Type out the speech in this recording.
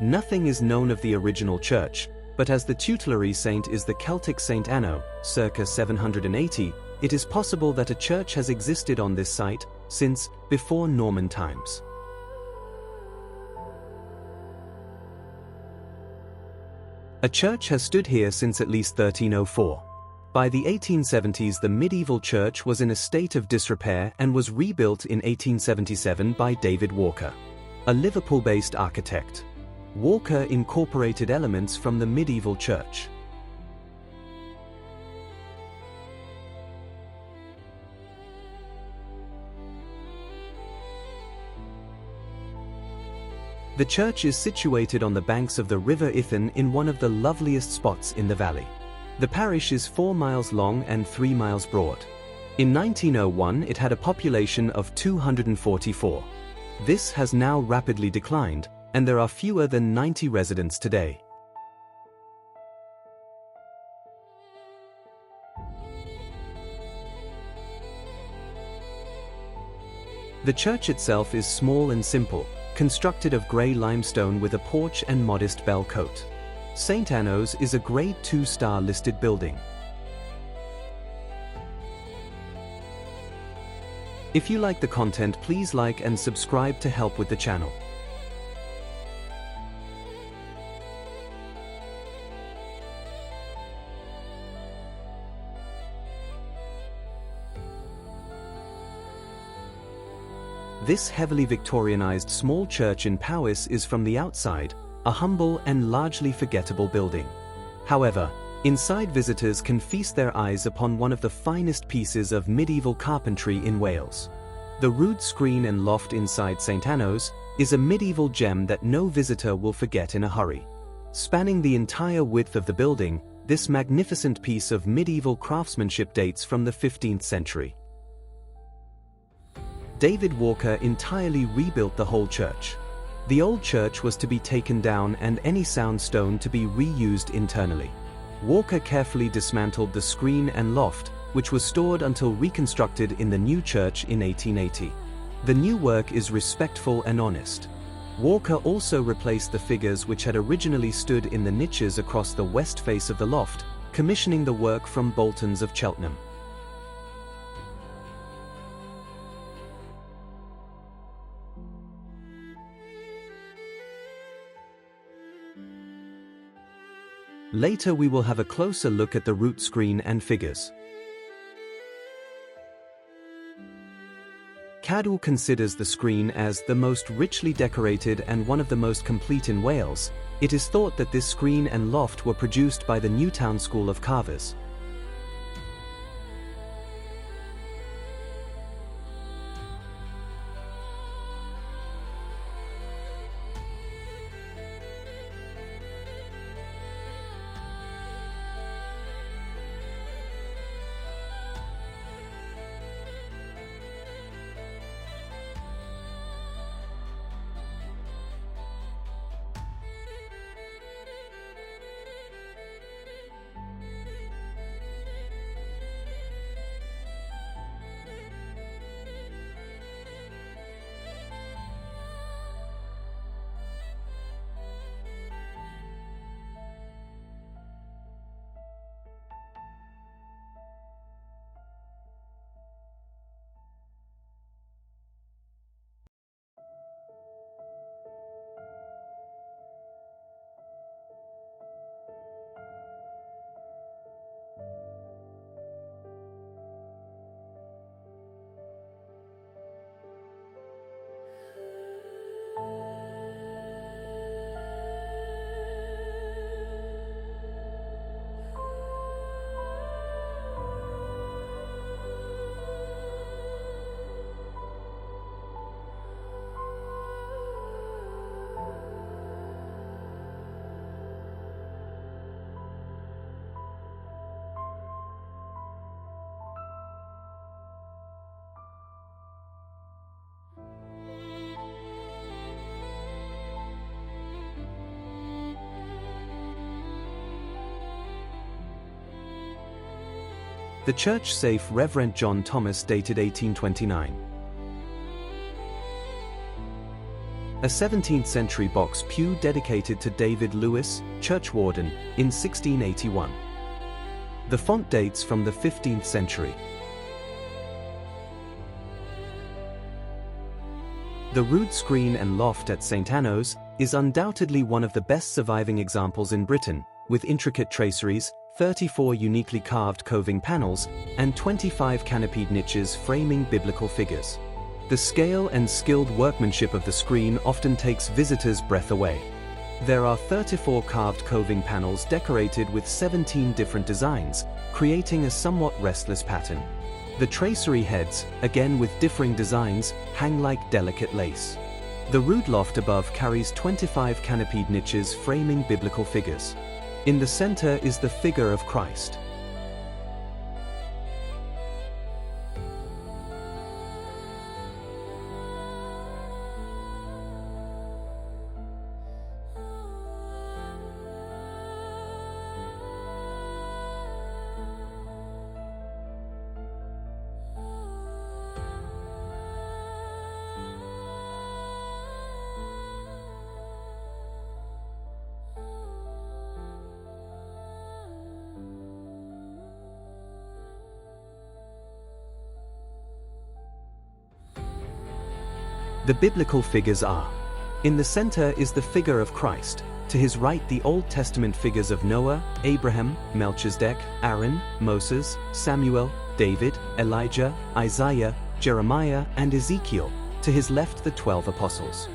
Nothing is known of the original church, but as the tutelary saint is the Celtic Saint Anno, circa 780, it is possible that a church has existed on this site since before Norman times. A church has stood here since at least 1304. By the 1870s, the medieval church was in a state of disrepair and was rebuilt in 1877 by David Walker, a Liverpool-based architect. Walker incorporated elements from the medieval church. The church is situated on the banks of the River Ithen in one of the loveliest spots in the valley. The parish is 4 miles long and 3 miles broad. In 1901 it had a population of 244. This has now rapidly declined, and there are fewer than 90 residents today. The church itself is small and simple, constructed of grey limestone with a porch and modest bell cote. St. Anno's is a Grade 2-star listed building. If you like the content, please like and subscribe to help with the channel. This heavily Victorianized small church in Powys is from the outside a humble and largely forgettable building. However, inside visitors can feast their eyes upon one of the finest pieces of medieval carpentry in Wales. The rood-screen and loft inside St. Anno's is a medieval gem that no visitor will forget in a hurry. Spanning the entire width of the building, this magnificent piece of medieval craftsmanship dates from the 15th century. David Walker entirely rebuilt the whole church. The old church was to be taken down and any sound stone to be reused internally. Walker carefully dismantled the screen and loft, which was stored until reconstructed in the new church in 1880. The new work is respectful and honest. Walker also replaced the figures which had originally stood in the niches across the west face of the loft, commissioning the work from Bolton's of Cheltenham. Later we will have a closer look at the root screen and figures. Cadw considers the screen as the most richly decorated and one of the most complete in Wales. It is thought that this screen and loft were produced by the Newtown School of Carvers. The church safe Reverend John Thomas dated 1829. a 17th century box pew dedicated to David Lewis, churchwarden, in 1681. The font dates from the 15th century. The rood-screen and loft at St. Anno's is undoubtedly one of the best surviving examples in Britain, with intricate traceries, 34 uniquely carved coving panels, and 25 canopied niches framing biblical figures. The scale and skilled workmanship of the screen often takes visitors' breath away. There are 34 carved coving panels decorated with 17 different designs, creating a somewhat restless pattern. The tracery heads, again with differing designs, hang like delicate lace. The Rood-loft above carries 25 canopied niches framing biblical figures. In the center is the figure of Christ. The biblical figures are: in the center is the figure of Christ, to his right the Old Testament figures of Noah, Abraham, Melchizedek, Aaron, Moses, Samuel, David, Elijah, Isaiah, Jeremiah, and Ezekiel, to his left the 12 apostles.